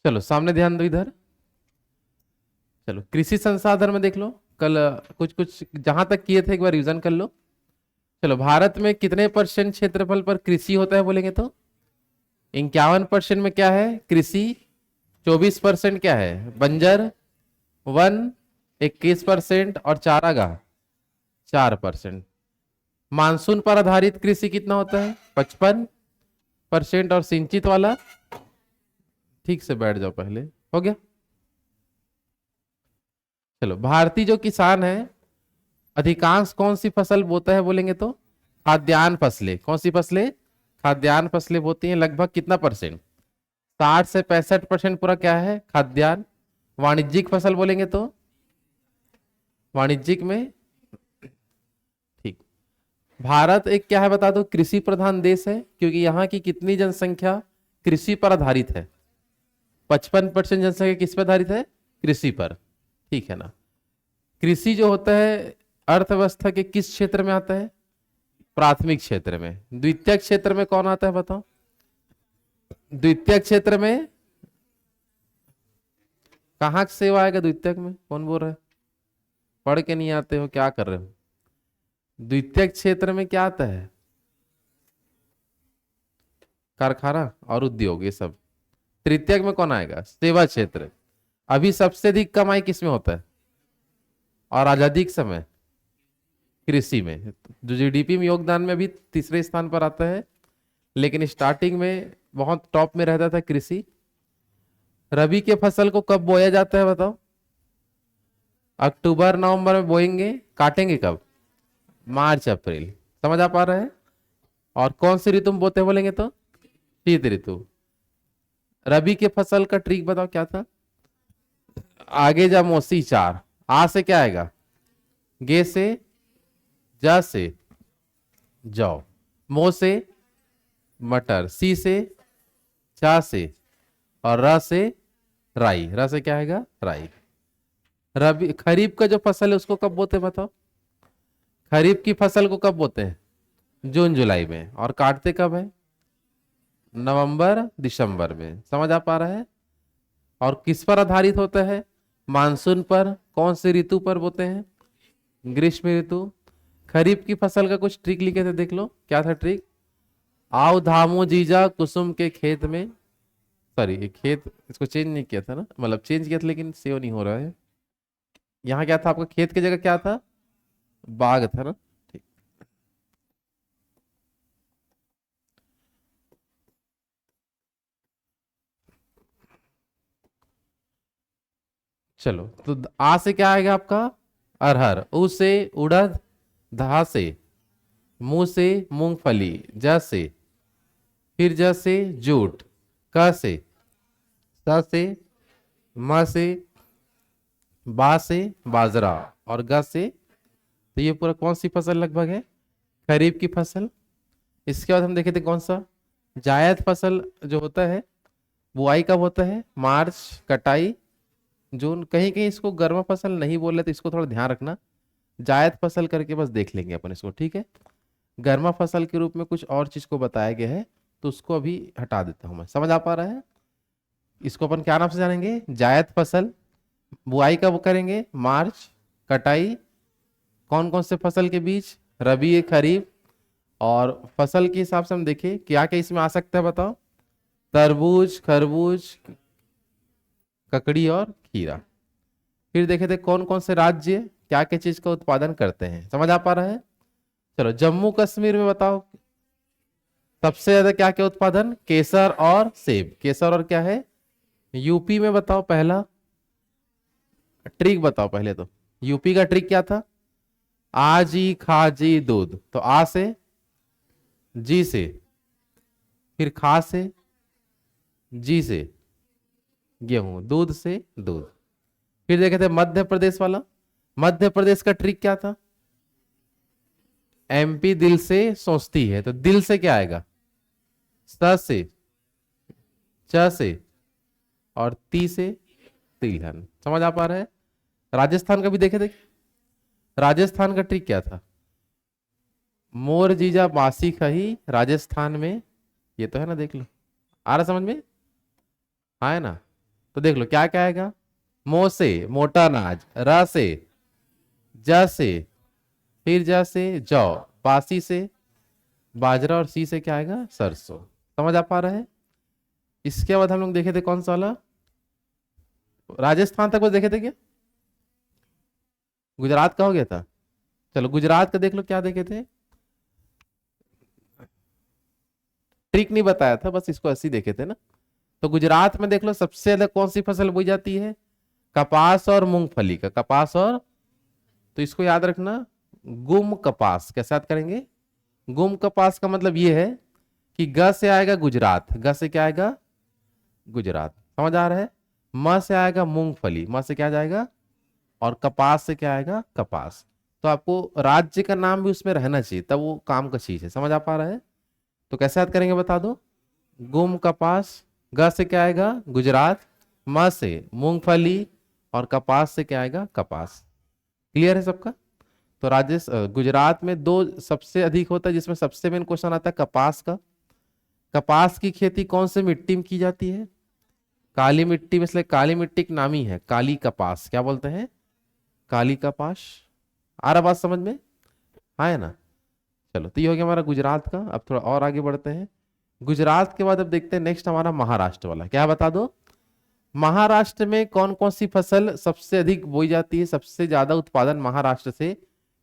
चलो सामने ध्यान दो इधर। चलो कृषि संसाधन में देख लो, कल कुछ कुछ जहां तक किए थे एक बार रिवीजन कर लो। चलो भारत में कितने % क्षेत्रफल पर कृषि होता है बोलेंगे तो? 51% में क्या है? कृषि। 24% क्या है? बंजर। वन। 21% और चारागाह 4%। मानसून पर आधारित कृषि कितना होता है? 55%। और सिंचित वाला? ठीक से बैठ जाओ पहले। हो गया। चलो भारतीय जो किसान है अधिकांश कौन सी फसल बोता है बोलेंगे तो? खाद्यान्न फसलें। कौन सी फसलें? खाद्यान्न फसलें बोती हैं। लगभग कितना %? 60 से 65% पूरा क्या है? खाद्यान्न। वाणिज्यिक फसल बोलेंगे तो? वाणिज्यिक में ठीक। भारत एक क्या है बता दो? कृषि प्रधान देश है, क्योंकि यहाँ की कितनी जनसंख्या कृषि पर आधारित है? 55% जनसंख्या किस पर आधारित है? कृषि पर। ठीक है ना। कृषि जो होता है अर्थव्यवस्था के किस क्षेत्र में आता है? प्राथमिक क्षेत्र में। द्वितीयक क्षेत्र में कौन आता है बताओ? द्वितीयक क्षेत्र में कहाँ से सेवा आएगा? द्वितीयक में कौन बोल रहा है? पढ़ के नहीं आते हो, क्या कर रहे हो? द्वितीयक क्षेत्र में क्या आता है? कारखाना और उद्योग, ये सब। तृतीयक में कौन आएगा? सेवा क्षेत्र। अभी सबसे अधिक कमाई किसमें होता है और आजादी के समय? कृषि में। जो जीडीपी में योगदान में अभी तीसरे स्थान पर आता है, लेकिन स्टार्टिंग में बहुत टॉप में रहता था कृषि। रबी के फसल को कब बोया जाता है बताओ? अक्टूबर नवंबर में बोएंगे। काटेंगे कब? मार्च अप्रैल। समझ आ पा रहा है? और कौन सी ऋतु में बोते हैं बोलेंगे तो? शीत ऋतु। रबी के फसल का ट्रिक बताओ क्या था? आगे जा मौसी 4। आ से क्या आएगा? गे से, जा से जौ, मो से मटर, सी से चा से, और र से राई। र से क्या आएगा? राई। रबी खरीफ का जो फसल है उसको कब बोते हैं बताओ? खरीफ की फसल को कब बोते हैं? जून जुलाई में। और काटते कब है? नवंबर दिसंबर में। समझ आ पा रहा है? और किस पर आधारित होता है? मानसून पर। कौन सी ऋतु पर बोते हैं? ग्रीष्म ऋतु। खरीफ की फसल का कुछ ट्रिक लिखे थे, देख लो क्या था ट्रिक। आओ धामो जीजा कुसुम के खेत में। सॉरी, ये खेत इसको चेंज नहीं किया था ना, मतलब चेंज किया था लेकिन सेव नहीं हो रहा है। यहाँ क्या था आपका? खेत की जगह क्या था? बाग था ना। ठीक। चलो तो आ से क्या आएगा आपका? अरहर। उ से उड़द। धा से मुंह से मूंगफली। ज से फिर ज से जूट। क से स से म से बा से बाजरा। और ग से, तो ये पूरा कौन सी फसल लगभग है? खरीफ की फसल। इसके बाद हम देखे थे कौन सा? जायद फसल जो होता है बुआई कब होता है? मार्च। कटाई जून। कहीं कहीं इसको गर्मा फसल नहीं बोल रहे, तो इसको थोड़ा ध्यान रखना। जायद फसल करके बस देख लेंगे अपन इसको, ठीक है। गर्मा फसल के रूप में कुछ और चीज को बताया गया है, तो उसको अभी हटा देता हूं मैं। समझ आ पा रहा है? इसको अपन क्या नाम से जानेंगे? जायद फसल। बुआई कब करेंगे? मार्च। कटाई कौन कौन से फसल के बीच? रबी, खरीफ। और फसल के हिसाब से हम देखें क्या क्या इसमें आ सकता है बताओ? तरबूज, खरबूज, ककड़ी और खीरा। फिर देखे थे कौन कौन से राज्य क्या क्या चीज का उत्पादन करते हैं। समझ आ पा रहा है? चलो जम्मू कश्मीर में बताओ सबसे ज्यादा क्या क्या उत्पादन? केसर और सेब। केसर और क्या है? यूपी में बताओ पहला ट्रिक बताओ पहले तो। यूपी का ट्रिक क्या था? आजी खाजी दूध। तो आ से, जी से, फिर खा से, जी से गेहूं, दूध से दूध। फिर देखे थे मध्य प्रदेश वाला। मध्य प्रदेश का ट्रिक क्या था? एमपी दिल से सोचती है, तो दिल से क्या आएगा? स से, च से, और ती से तिलहन। समझ आ पा रहा है? राजस्थान का भी देखे थे। राजस्थान का ट्रिक क्या था? मोर जीजा बासी खही राजस्थान में। ये तो है ना, देख लो। आ रहा समझ में? हाँ है ना। तो देख लो क्या क्या आएगा, मो से मोटा अनाज, र से ज से, फिर ज से जौ, बासी से बाजरा, और सी से क्या आएगा, सरसों। समझ आ पा रहा है। इसके बाद हम लोग देखे थे कौन सा वाला, राजस्थान तक वो देखे थे क्या, गुजरात का हो गया था। चलो गुजरात का देख लो क्या देखे थे, ट्रिक नहीं बताया था, बस इसको ऐसे ही देखे थे ना। तो गुजरात में देख लो सबसे ज्यादा कौन सी फसल बोई जाती है, कपास और मूंगफली का, कपास और, तो इसको याद रखना, गुम कपास। कैसे याद करेंगे, गुम कपास का मतलब ये है कि ग से आएगा गुजरात, ग से क्या आएगा, गुजरात। समझ आ रहा है। म से आएगा मूंगफली, म से क्या जाएगा, और कपास से क्या आएगा, कपास। तो आपको राज्य का नाम भी उसमें रहना चाहिए, तब वो काम का चीज है। समझ आ पा रहा है। तो कैसे याद करेंगे बता दो, गुम कपास, ग से क्या आएगा, गुजरात, म से मूंगफली, और कपास से क्या आएगा, कपास। क्लियर है सबका। तो गुजरात में दो सबसे अधिक होता है, जिसमें सबसे मेन क्वेश्चन आता है कपास का। कपास की खेती कौन से मिट्टी में की जाती है, काली मिट्टी में, इसलिए काली मिट्टी एक नाम ही है, काली कपास, क्या बोलते हैं, काली कपास। आ रहा बात समझ में, हाँ है ना। चलो तो ये हो गया हमारा गुजरात का। अब थोड़ा और आगे बढ़ते हैं। गुजरात के बाद अब देखते हैं नेक्स्ट हमारा महाराष्ट्र वाला, क्या बता दो, महाराष्ट्र में कौन कौन सी फसल सबसे अधिक बोई जाती है, सबसे ज्यादा उत्पादन महाराष्ट्र से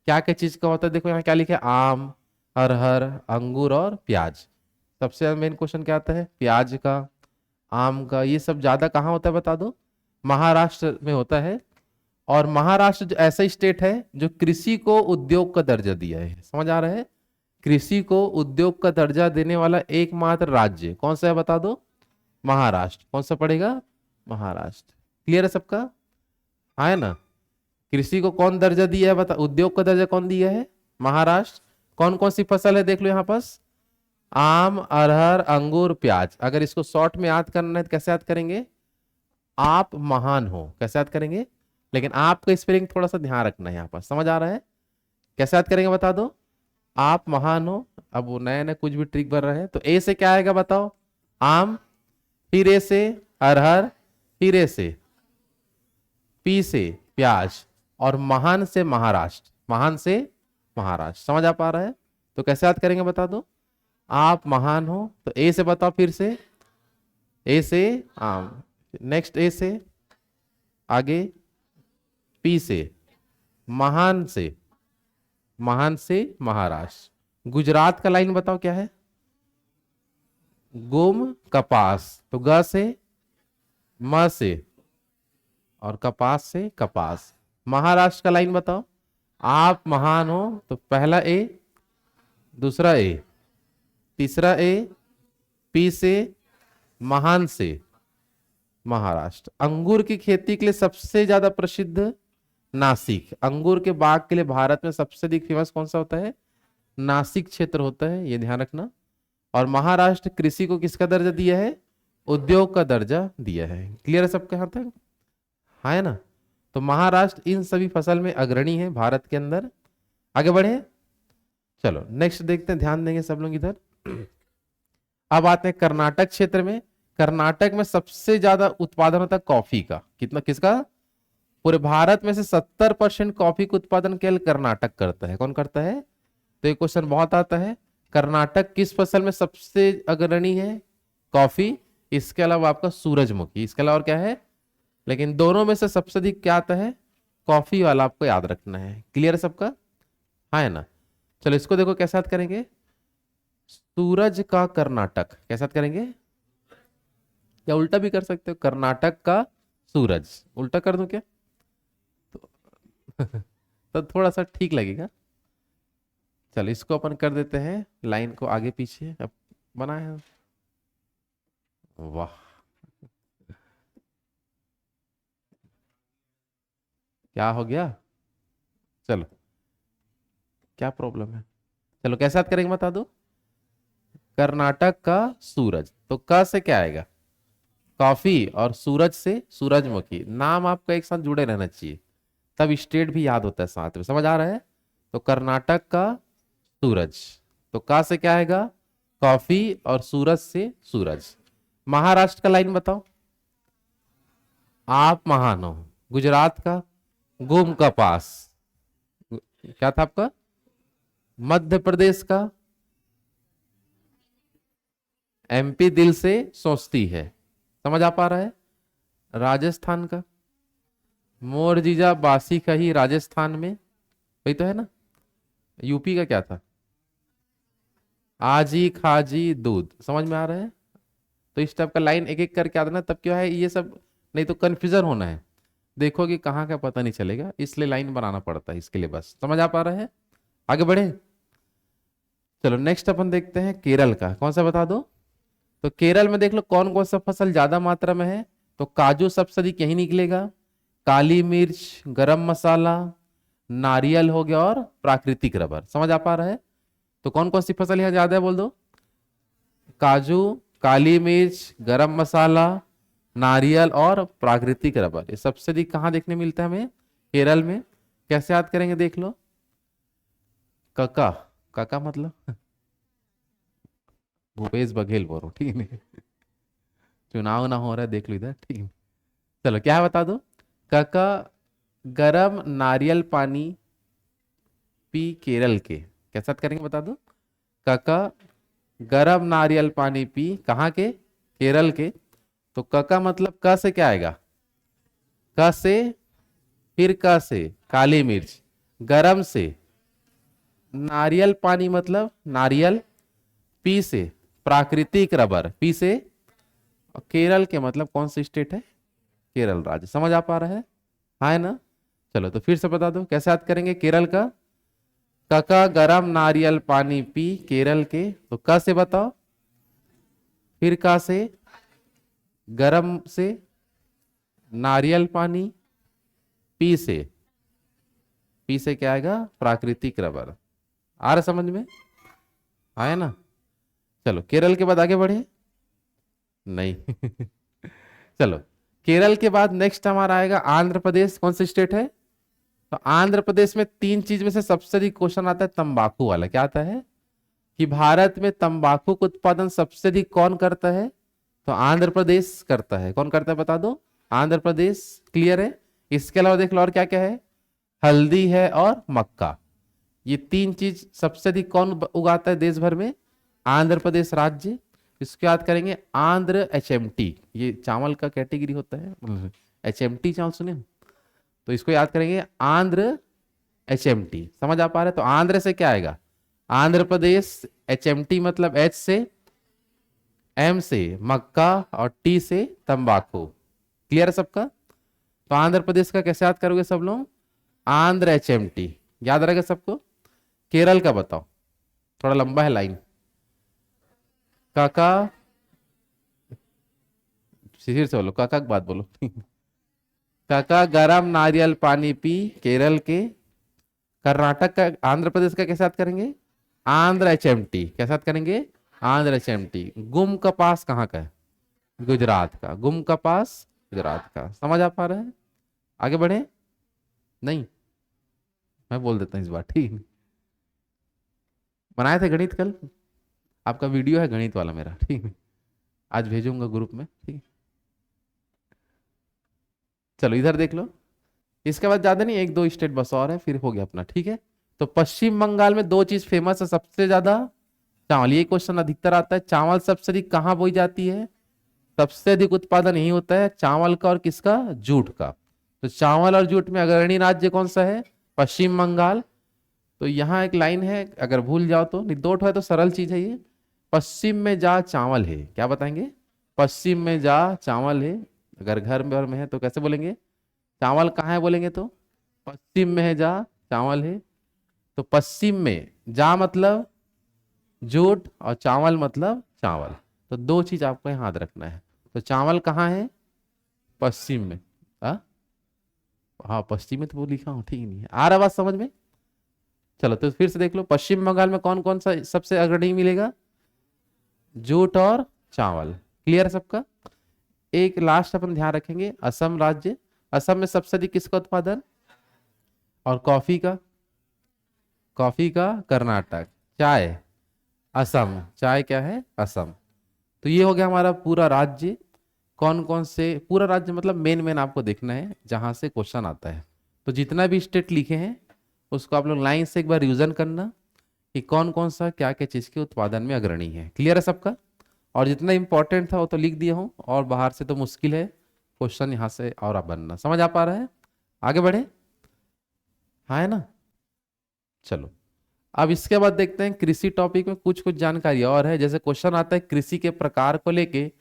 क्या क्या चीज का होता है। देखो यहाँ क्या लिखा है, आम, अरहर, अंगूर और प्याज। सबसे मेन क्वेश्चन क्या आता है, प्याज का, आम का, ये सब ज्यादा कहाँ होता है बता दो, महाराष्ट्र में होता है। और महाराष्ट्र जो ऐसा स्टेट है जो कृषि को उद्योग का दर्जा दिया है। समझ आ रहा है। कृषि को उद्योग का दर्जा देने वाला एकमात्र राज्य कौन सा है बता दो, महाराष्ट्र। कौन सा पड़ेगा, महाराष्ट्र। क्लियर है सबका, हाँ है ना। कृषि को कौन दर्जा दिया है बता, उद्योग का दर्जा कौन दिया है, महाराष्ट्र। कौन कौन सी फसल है देख लो यहाँ पास, आम, अरहर, अंगूर, प्याज। अगर इसको शॉर्ट में याद करना है तो कैसे याद करेंगे, आप महान हो, कैसे याद करेंगे। लेकिन आपका स्पेलिंग थोड़ा सा ध्यान रखना है यहाँ पर। समझ आ रहा है। कैसे याद करेंगे बता दो, आप महान हो। अब वो नया नया कुछ भी ट्रिक बन रहा है। तो ए से क्या आएगा बताओ, आम, फिर ए से अरहर, फिर ए से, पी से प्याज, और महान से महाराष्ट्र, महान से महाराष्ट्र। समझ आ पा रहा है। तो कैसे याद करेंगे बता दो, आप महान हो। तो ए से बताओ फिर से, ए से आम, नेक्स्ट ए से आगे, पी से महान से, महान से महाराष्ट्र। गुजरात का लाइन बताओ क्या है, गुम कपास, तो ग से, म से, और कपास से कपास। महाराष्ट्र का लाइन बताओ, आप महान हो, तो पहला ए, दूसरा ए, तीसरा ए, पी से, महान से महाराष्ट्र। अंगूर की खेती के लिए सबसे ज्यादा प्रसिद्ध नासिक, अंगूर के बाग के लिए भारत में सबसे अधिक फेमस कौन सा होता है, नासिक क्षेत्र होता है, ये ध्यान रखना। और महाराष्ट्र कृषि को किसका दर्जा दिया है, उद्योग का दर्जा दिया है। क्लियर है सबके यहाँ तक, हाँ है ना। तो महाराष्ट्र इन सभी फसल में अग्रणी है भारत के अंदर। आगे बढ़े, चलो नेक्स्ट देखते हैं, ध्यान देंगे सब लोग इधर। अब आते हैं कर्नाटक क्षेत्र में। कर्नाटक में सबसे ज्यादा उत्पादन होता है कॉफी का। कितना, किसका, पूरे भारत में से 70% कॉफी का उत्पादन केवल कर्नाटक करता है। कौन करता है, तो ये क्वेश्चन बहुत आता है। कर्नाटक किस फसल में सबसे अग्रणी है, कॉफी। इसके अलावा आपका सूरजमुखी, इसके अलावा और क्या है, लेकिन दोनों में से सबसे अधिक क्या आता है, कॉफी वाला आपको याद रखना है। क्लियर है सबका, हाँ है ना। चलो इसको देखो कैसे याद करेंगे, सूरज का कर्नाटक, कैसे याद करेंगे, या उल्टा भी कर सकते हो, कर्नाटक का सूरज, उल्टा कर दूं क्या, तो, तो थोड़ा सा ठीक लगेगा। चलो इसको अपन कर देते हैं, लाइन को आगे पीछे अब बनाए। वाह, क्या हो गया, चलो क्या प्रॉब्लम है। चलो कैसे याद करेंगे बता दो, कर्नाटक का सूरज, तो क से क्या आएगा, कॉफी, और सूरज से सूरजमुखी। नाम आपका एक साथ जुड़े रहना चाहिए, तब स्टेट भी याद होता है साथ में। समझ आ रहा है। तो कर्नाटक का सूरज, तो का से क्या आएगा, कॉफी, और सूरज से सूरज। महाराष्ट्र का लाइन बताओ, आप महान हो। गुजरात का गुम कपास। क्या था आपका? मध्य प्रदेश का एमपी दिल से सोचती है। समझ आ पा रहा है? राजस्थान का मोर जीजा बासी कही राजस्थान में, वही तो है ना। यूपी का क्या था? आजी खाजी दूध। समझ में आ रहा है? तो इस टाइप का लाइन एक एक करके आता ना, तब क्या है ये सब, नहीं तो कंफ्यूजन होना है। देखो कि कहाँ का पता नहीं चलेगा, इसलिए लाइन बनाना पड़ता है इसके लिए। बस समझ आ पा रहा है? आगे बढ़े। चलो नेक्स्ट अपन देखते हैं केरल का। कौन सा बता दो? तो केरल में देख लो कौन कौन सा फसल ज्यादा मात्रा में है। तो काजू सबसे अधिक यही निकलेगा, काली मिर्च, गरम मसाला, नारियल हो गया और प्राकृतिक रबर। समझ आ पा रहा है? तो कौन कौन सी फसल यहाँ ज्यादा है बोल दो? काजू, काली मिर्च, गरम मसाला, नारियल और प्राकृतिक रबर। ये सबसे अधिक कहाँ देखने मिलता है हमें? केरल में। कैसे याद करेंगे देख लो। कका, कका मतलब भूपेश बघेल बोलो, ठीक है। चुनाव ना हो रहा है, देख लो इधर, ठीक है। चलो क्या है बता दो। कका गरम नारियल पानी पी केरल के। कैसे याद करेंगे बता दो। कका गरम नारियल पानी पी कहाँ के? केरल के। तो क का मतलब क से क्या आएगा? क से, फिर क से काली मिर्च, गरम से नारियल पानी मतलब नारियल, पी से प्राकृतिक रबर, पी से। और केरल के मतलब कौन सी स्टेट है? केरल राज्य। समझ आ पा रहा है? हाँ है ना। चलो तो फिर से बता दो कैसे याद करेंगे केरल का। क का गरम नारियल पानी पी केरल के। तो क से बताओ, फिर क से गरम से नारियल पानी, पी से, पी से क्या आएगा? प्राकृतिक रबर। आ रहा समझ में? आया ना। चलो केरल के बाद आगे बढ़े। नहीं चलो केरल के बाद नेक्स्ट हमारा आएगा आंध्र प्रदेश। कौन सी स्टेट है? तो आंध्र प्रदेश में तीन चीज में से सबसे अधिक क्वेश्चन आता है तंबाकू वाला। क्या आता है कि भारत में तंबाकू का उत्पादन सबसे अधिक कौन करता है? तो आंध्र प्रदेश करता है। कौन करता है बता दो? आंध्र प्रदेश। क्लियर है? इसके अलावा देख लो और क्या क्या है। हल्दी है और मक्का। ये तीन चीज सबसे अधिक कौन उगाता है देश भर में? आंध्र प्रदेश राज्य। इसको याद करेंगे आंध्र एचएमटी। ये चावल का कैटेगरी होता है, एचएमटी चावल सुने हो? तो इसको याद करेंगे आंध्र एचएमटी। समझ आ पा रहे हैं? तो आंध्र से क्या आएगा? आंध्र प्रदेश, एचएमटी मतलब एच से, एम से मक्का और टी से तंबाकू। क्लियर है सबका? तो आंध्र प्रदेश का कैसे याद करोगे सब लोग? आंध्र एचएमटी। याद रहेगा सबको? केरल का बताओ, थोड़ा लंबा है लाइन। काका, फिर से बोलो काका की बात बोलो काका गरम नारियल पानी पी केरल के। कर्नाटक का, आंध्र प्रदेश का कैसे याद करेंगे? आंध्र एचएमटी। कैसे याद करेंगे? आंध्र एचएमटी। गुम कपास कहाँ का है? गुजरात का। गुम कपास गुजरात का। समझ आ पा रहे हैं? आगे बढ़े। नहीं, मैं बोल देता हूँ इस बार, ठीक है। बनाए थे गणित कल, आपका वीडियो है गणित वाला मेरा, ठीक है। आज भेजूंगा ग्रुप में, ठीक है। चलो इधर देख लो। इसके बाद ज्यादा नहीं, एक दो स्टेट बस और है, फिर हो गया अपना, ठीक है। तो पश्चिम बंगाल में दो चीज फेमस है सबसे ज्यादा। चावल, ये क्वेश्चन अधिकतर आता है। चावल सबसे अधिक कहाँ बोई जाती है? सबसे अधिक उत्पादन यही होता है चावल का और किसका? जूट का। तो चावल और जूट में अग्रणी राज्य कौन सा है? पश्चिम बंगाल। तो यहाँ एक लाइन है, अगर भूल जाओ तो, निदोट है तो सरल चीज है ये। पश्चिम में जा चावल है। क्या बताएंगे? पश्चिम में जा चावल है। अगर घर में है तो कैसे बोलेंगे? चावल कहाँ है बोलेंगे तो? पश्चिम में है जा चावल है। तो पश्चिम में जा मतलब जूट और चावल मतलब चावल। तो दो चीज आपको यहाँ याद रखना है। तो चावल कहाँ है? पश्चिम में। हाँ, हाँ पश्चिम में तो वो लिखा हूँ, ठीक नहीं है। आ रहा बात समझ में? चलो तो फिर से देख लो, पश्चिम बंगाल में कौन कौन सा सबसे अग्रणी मिलेगा? जूट और चावल। क्लियर है सबका? एक लास्ट अपन ध्यान रखेंगे, असम राज्य। असम में सबसे अधिक किसका उत्पादन? और कॉफी का? कॉफी का कर्नाटक। चाय असम। चाय क्या है? असम। तो ये हो गया हमारा पूरा राज्य। कौन कौन से, पूरा राज्य मतलब मेन मेन आपको देखना है जहां से क्वेश्चन आता है। तो जितना भी स्टेट लिखे हैं उसको आप लोग लाइन से एक बार रिवीजन करना कि कौन कौन सा क्या क्या चीज के उत्पादन में अग्रणी है। क्लियर है सबका? और जितना इंपॉर्टेंट था वो तो लिख दिया हूँ, और बाहर से तो मुश्किल है क्वेश्चन यहाँ से और आप बनना। समझ आ पा रहा है? आगे बढ़े? हाँ है ना? चलो, अब इसके बाद देखते हैं कृषि टॉपिक में कुछ कुछ जानकारी और है। जैसे क्वेश्चन आता है कृषि के प्रकार को लेके,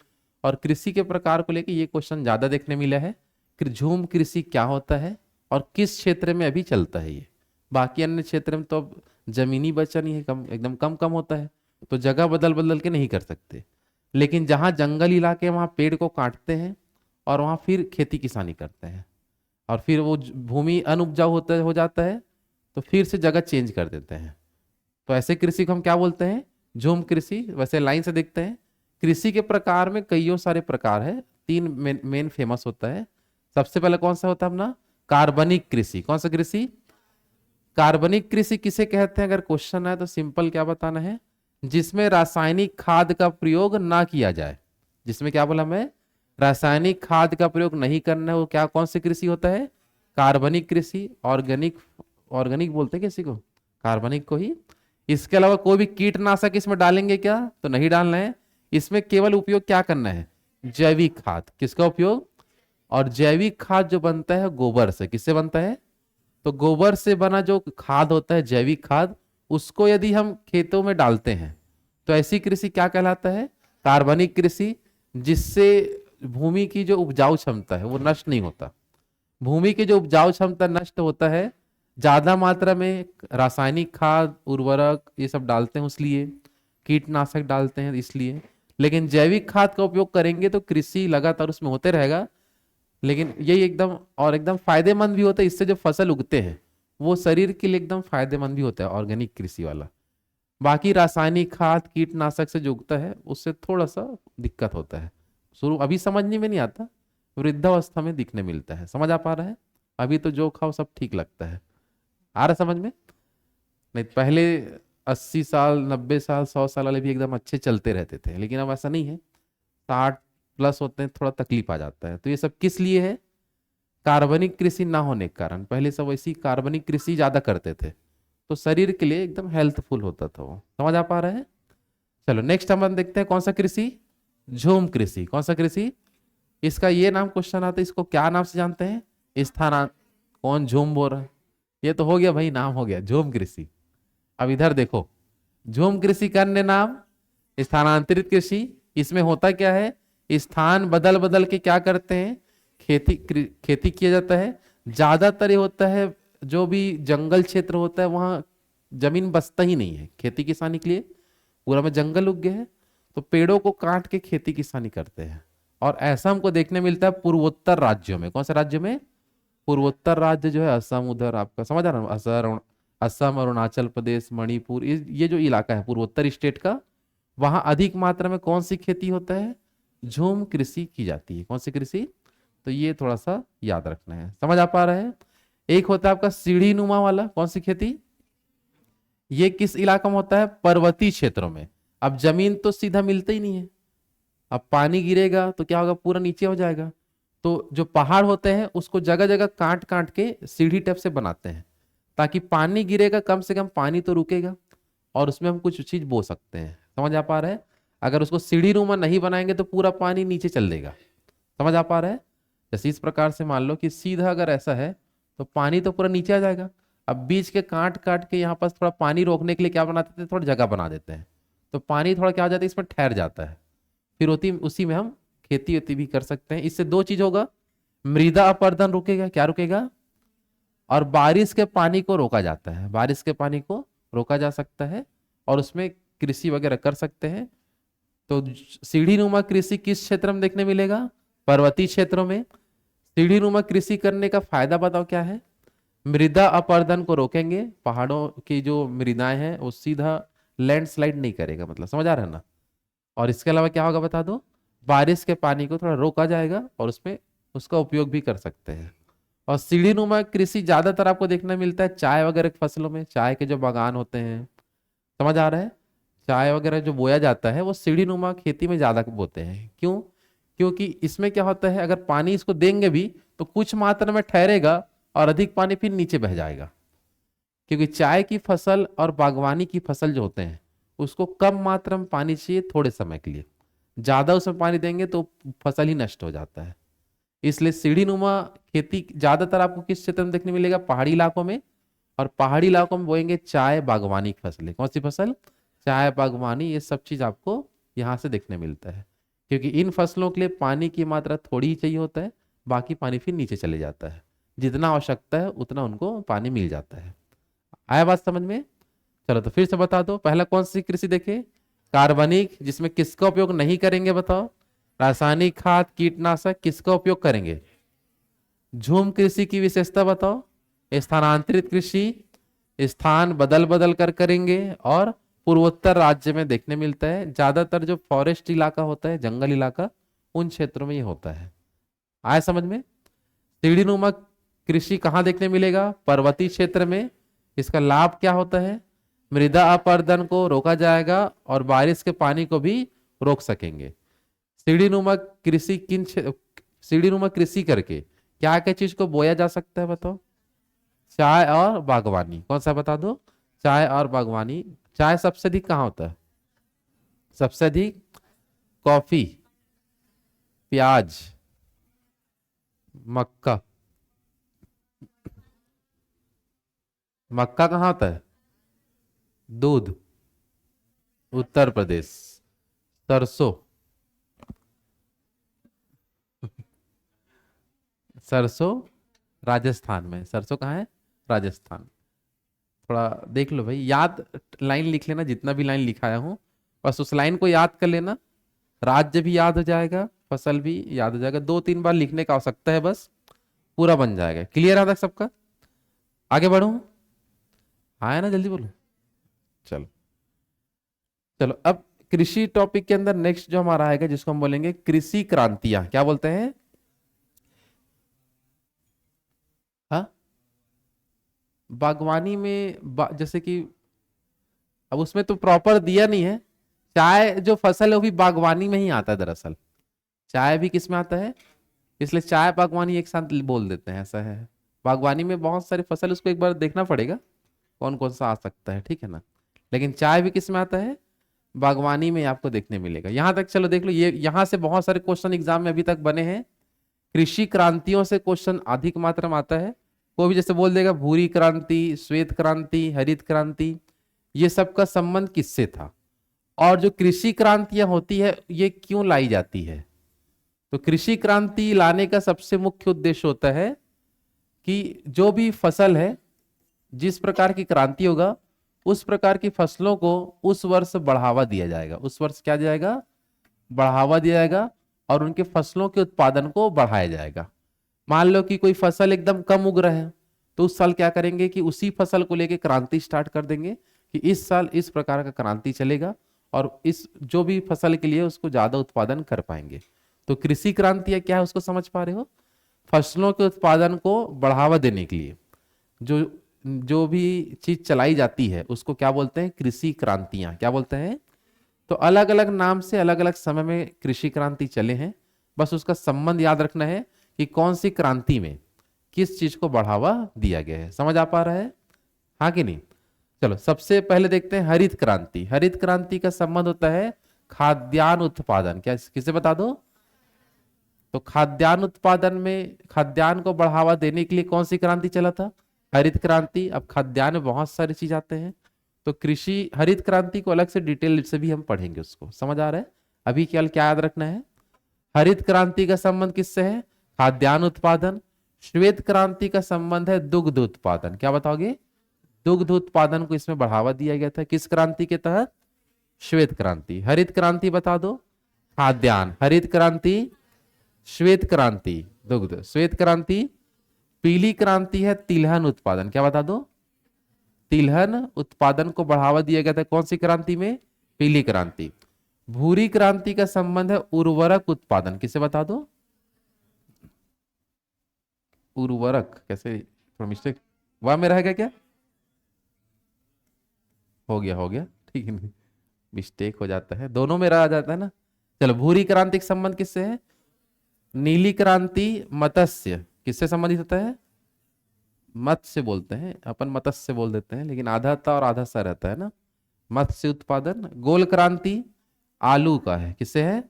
और कृषि के प्रकार को लेके ये क्वेश्चन ज्यादा देखने मिला है कि झूम कृषि क्या होता है और किस क्षेत्र में अभी चलता है ये। बाकी अन्य क्षेत्र में तो अब जमीनी बचन ही है, कम एकदम कम कम होता है, तो जगह बदल बदल के नहीं कर सकते। लेकिन जहाँ जंगल इलाके हैं, वहाँ पेड़ को काटते हैं और वहाँ फिर खेती किसानी करते हैं, और फिर वो भूमि अनउपजाऊ होता हो जाता है, तो फिर से जगह चेंज कर देते हैं। तो ऐसे कृषि को हम क्या बोलते हैं? झूम कृषि। वैसे लाइन से देखते हैं, कृषि के प्रकार में कईयों सारे प्रकार है, तीन मेन फेमस होता है। सबसे पहले कौन सा होता है अपना? कार्बनिक कृषि। कौन सा कृषि? कार्बनिक कृषि किसे कहते हैं? अगर क्वेश्चन है तो सिंपल क्या बताना है? जिसमें रासायनिक खाद का प्रयोग ना किया जाए। जिसमें क्या बोला मैं? रासायनिक खाद का प्रयोग नहीं करना है, वो क्या कौन सी कृषि होता है? कार्बनिक कृषि। ऑर्गेनिक, ऑर्गेनिक बोलते हैं किसी को, कार्बनिक को ही। इसके अलावा कोई भी कीटनाशक इसमें डालेंगे क्या? तो नहीं डालना है। इसमें केवल उपयोग क्या करना है? जैविक खाद। किसका उपयोग? और जैविक खाद जो बनता है गोबर से। किससे बनता है? तो गोबर से बना जो खाद होता है जैविक खाद, उसको यदि हम खेतों में डालते हैं तो ऐसी कृषि क्या कहलाता है? कार्बनिक कृषि। जिससे भूमि की जो उपजाऊ क्षमता है वो नष्ट नहीं होता। भूमि की जो उपजाऊ क्षमता नष्ट होता है, ज्यादा मात्रा में रासायनिक खाद उर्वरक ये सब डालते हैं इसलिए, कीटनाशक डालते हैं इसलिए। लेकिन जैविक खाद का उपयोग करेंगे तो कृषि लगातार उसमें होते रहेगा। लेकिन यही एकदम और एकदम फायदेमंद भी होता है। इससे जो फसल उगते हैं वो शरीर के लिए एकदम फायदेमंद भी होता है, ऑर्गेनिक कृषि वाला। बाकी रासायनिक खाद कीटनाशक से जो उगता है उससे थोड़ा सा दिक्कत होता है। शुरू अभी समझने में नहीं आता, वृद्धावस्था में दिखने मिलता है। समझ आ पा रहा है? अभी तो जो खाओ सब ठीक लगता है। आ रहा समझ में? नहीं, पहले 80 साल 90 साल 100 साल वाले भी एकदम अच्छे चलते रहते थे, लेकिन अब ऐसा नहीं है। 60 प्लस होते हैं थोड़ा तकलीफ आ जाता है। तो ये सब किस लिए है? कार्बनिक कृषि ना होने के कारण। पहले सब ऐसी कार्बनिक कृषि ज्यादा करते थे, तो शरीर के लिए एकदम हेल्थफुल होता था वो। समझ आ पा रहा है? चलो नेक्स्ट हम देखते हैं कौन सा कृषि? झूम कृषि। कौन सा कृषि? इसका ये नाम क्वेश्चन आता है, इसको क्या नाम से जानते हैं? स्थानांत। कौन झूम बोल रहा है? ये तो हो गया भाई, नाम हो गया झूम कृषि। अब इधर देखो, झूम कृषि का अन्य नाम स्थानांतरित कृषि। इसमें होता क्या है? स्थान बदल बदल के क्या करते हैं? खेती किया जाता है। ज्यादातर ये होता है जो भी जंगल क्षेत्र होता है वहां जमीन बसता ही नहीं है खेती किसानी के लिए, पूरा में जंगल उग गए हैं, तो पेड़ों को काट के खेती किसानी करते हैं। और ऐसा हमको देखने मिलता है पूर्वोत्तर राज्यों में। कौन से राज्य में? पूर्वोत्तर राज्य जो है असम, उधर आपका समझ आ रहा है, असम अरुणाचल प्रदेश मणिपुर, ये जो इलाका है पूर्वोत्तर स्टेट का, वहां अधिक मात्रा में कौन सी खेती होता है? झूम कृषि की जाती है। कौन सी कृषि? तो ये थोड़ा सा याद रखना है। समझ आ पा रहा है? एक होता है आपका सीढ़ी नुमा वाला। कौन सी खेती? ये किस इलाका में होता है? पर्वतीय क्षेत्रों में। अब जमीन तो सीधा मिलता ही नहीं है, अब पानी गिरेगा तो क्या होगा? पूरा नीचे हो जाएगा। तो जो पहाड़ होते हैं उसको जगह जगह काट काट के सीढ़ी टाइप से बनाते हैं, ताकि पानी गिरेगा कम से कम पानी तो रुकेगा और उसमें हम कुछ चीज बो सकते हैं। समझ आ पा रहा है? अगर उसको सीढ़ी नुमा नहीं बनाएंगे तो पूरा पानी नीचे चल देगा। समझ आ पा रहा है? जैसे इस प्रकार से मान लो कि सीधा अगर ऐसा है तो पानी तो पूरा नीचे आ जाएगा। अब बीच के काट काट के यहाँ पास थोड़ा पानी रोकने के लिए क्या बनाते थे? थोड़ा जगह बना देते हैं, तो पानी थोड़ा क्या हो जाता है इसमें ठहर जाता है। फिर होती उसी में हम खेती वेती भी कर सकते हैं। इससे दो चीज होगा, मृदा अपरदन रुकेगा। क्या रुकेगा? और बारिश के पानी को रोका जाता है। बारिश के पानी को रोका जा सकता है और उसमें कृषि वगैरह कर सकते हैं। तो सीढ़ी नुमा कृषि किस क्षेत्र में देखने मिलेगा? पर्वतीय क्षेत्रों में। सीढ़ी नुमा कृषि करने का फायदा बताओ क्या है? मृदा अपरदन को रोकेंगे, पहाड़ों की जो मृदाएं हैं वो सीधा लैंडस्लाइड नहीं करेगा, मतलब समझ आ रहा है ना? और इसके अलावा क्या होगा बता दो? बारिश के पानी को थोड़ा रोका जाएगा और उसमें उसका उपयोग भी कर सकते हैं। और सीढ़ी नुमा कृषि ज्यादातर आपको देखने मिलता है चाय वगैरह की फसलों में, चाय के जो बागान होते हैं। समझ आ रहा है? चाय वगैरह जो बोया जाता है वो सीढ़ी नुमा खेती में ज्यादा बोते हैं। क्यों? क्योंकि इसमें क्या होता है, अगर पानी इसको देंगे भी तो कुछ मात्रा में ठहरेगा और अधिक पानी फिर नीचे बह जाएगा। क्योंकि चाय की फसल और बागवानी की फसल जो होते हैं उसको कम मात्रा में पानी चाहिए थोड़े समय के लिए, ज्यादा उसमें पानी देंगे तो फसल ही नष्ट हो जाता है। इसलिए सीढ़ी नुमा खेती ज्यादातर आपको किस क्षेत्र में देखने मिलेगा, पहाड़ी इलाकों में। और पहाड़ी इलाकों में बोएंगे चाय बागवानी की फसलें। कौन सी फसल, चाय बागवानी, ये सब चीज आपको यहाँ से देखने मिलता है। क्योंकि इन फसलों के लिए पानी की मात्रा थोड़ी ही चाहिए होता है, बाकी पानी फिर नीचे चले जाता है, जितना आवश्यकता है उतना उनको पानी मिल जाता है। आया बात समझ में? चलो तो फिर से बता दो, पहला कौन सी कृषि देखे, कार्बनिक, जिसमें किसका उपयोग नहीं करेंगे बताओ, रासायनिक खाद कीटनाशक, किसका उपयोग करेंगे, झूम कृषि की विशेषता बताओ, स्थानांतरित कृषि, स्थान बदल बदल कर करेंगे, और पूर्वोत्तर राज्य में देखने मिलता है, ज्यादातर जो फॉरेस्ट इलाका होता है, जंगल इलाका, उन क्षेत्रों में ये होता है। आया समझ में? सीढ़ीनुमा कृषि कहाँ देखने मिलेगा, पर्वतीय क्षेत्र में। इसका लाभ क्या होता है, मृदा अपरदन को रोका जाएगा और बारिश के पानी को भी रोक सकेंगे। सीढ़ीनुमा कृषि सीढ़ीनुमा कृषि करके क्या क्या चीज को बोया जा सकता है बताओ, चाय और बागवानी। कौन सा बता दो, चाय और बागवानी। चाय सबसे अधिक कहाँ होता है, सबसे अधिक कॉफी, प्याज, मक्का। मक्का कहाँ होता है, दूध, उत्तर प्रदेश। सरसों, सरसों राजस्थान में। सरसों कहाँ है, राजस्थान। थोड़ा देख लो भाई, याद लाइन लिख लेना, जितना भी लाइन लिखाया हूं बस उस लाइन को याद कर लेना। राज्य भी याद हो जाएगा, फसल भी याद हो जाएगा, 2-3 बार लिखने का आवश्यकता है, बस पूरा बन जाएगा। क्लियर है तक सबका? आगे बढ़ू, आया ना, जल्दी बोलो। चलो चलो, अब कृषि टॉपिक के अंदर नेक्स्ट जो हमारा आएगा, जिसको हम बोलेंगे कृषि क्रांतियां। क्या बोलते हैं, हाँ, बागवानी में जैसे कि अब उसमें तो प्रॉपर दिया नहीं है, चाय जो फसल है वो भी बागवानी में ही आता है दरअसल। चाय भी किस में आता है, इसलिए चाय बागवानी एक साथ बोल देते हैं, ऐसा है। बागवानी में बहुत सारी फसल, उसको एक बार देखना पड़ेगा कौन कौन सा आ सकता है, ठीक है ना। लेकिन चाय भी किस में आता है, बागवानी में आपको देखने मिलेगा। यहां तक चलो देख लो, ये यहां से बहुत सारे क्वेश्चन एग्जाम में अभी तक बने हैं। कृषि क्रांतियों से क्वेश्चन अधिक मात्रा में आता है। कोई भी जैसे बोल देगा भूरी क्रांति, श्वेत क्रांति, हरित क्रांति, ये सब का संबंध किससे था, और जो कृषि क्रांतियां होती है ये क्यों लाई जाती है। तो कृषि क्रांति लाने का सबसे मुख्य उद्देश्य होता है कि जो भी फसल है, जिस प्रकार की क्रांति होगा उस प्रकार की फसलों को उस वर्ष बढ़ावा दिया जाएगा। उस वर्ष क्या दिया जाएगा, बढ़ावा दिया जाएगा, और उनके फसलों के उत्पादन को बढ़ाया जाएगा। मान लो कि कोई फसल एकदम कम उग रहा है, तो उस साल क्या करेंगे कि उसी फसल को लेके क्रांति स्टार्ट कर देंगे कि इस साल इस प्रकार का क्रांति चलेगा, और इस जो भी फसल के लिए उसको ज्यादा उत्पादन कर पाएंगे। तो कृषि क्रांति क्या है उसको समझ पा रहे हो, फसलों के उत्पादन को बढ़ावा देने के लिए जो जो भी चीज चलाई जाती है उसको क्या बोलते हैं, कृषि क्रांतियां। क्या बोलते हैं, तो अलग अलग नाम से अलग अलग समय में कृषि क्रांति चले हैं, बस उसका संबंध याद रखना है कि कौन सी क्रांति में किस चीज को बढ़ावा दिया गया है। समझ आ पा रहा है, हाँ कि नहीं? चलो सबसे पहले देखते हैं हरित क्रांति। हरित क्रांति का संबंध होता है खाद्यान्न उत्पादन। क्या किसे बता दो, तो खाद्यान्न उत्पादन में खाद्यान्न को बढ़ावा देने के लिए कौन सी क्रांति चला था, हरित क्रांति। अब खाद्यान्न में बहुत सारी चीज आते हैं, तो कृषि हरित क्रांति को अलग से डिटेल से भी हम पढ़ेंगे, उसको समझ आ रहा है। अभी केवल क्या याद रखना है, हरित क्रांति का संबंध किससे है, खाद्यान्न उत्पादन। श्वेत क्रांति का संबंध है दुग्ध उत्पादन। क्या बताओगे, दुग्ध उत्पादन को इसमें बढ़ावा दिया गया था, किस क्रांति के तहत, श्वेत क्रांति। हरित क्रांति बता दो, खाद्यान्न। हरित क्रांति, श्वेत क्रांति दुग्ध, श्वेत क्रांति। पीली क्रांति है तिलहन उत्पादन। क्या बता दो, तिलहन उत्पादन को बढ़ावा दिया गया था कौन सी क्रांति में, पीली क्रांति। भूरी क्रांति का संबंध है उर्वरक उत्पादन। किसे बता दो, उर्वरक। कैसे, थोड़ा मिस्टेक वहां में रहेगा क्या, हो गया ठीक है, मिस्टेक हो जाता है, दोनों में रह जाता है ना। चलो भूरी क्रांति का संबंध किससे है, नीली क्रांति मत्स्य किससे संबंधित होता है? मत्स्य बोलते हैं अपन, मत्स्य बोल देते हैं, लेकिन आधा ता और आधा सा रहता है ना। मत्स्य उत्पादन। गोल क्रांति आलू का है, किससे है?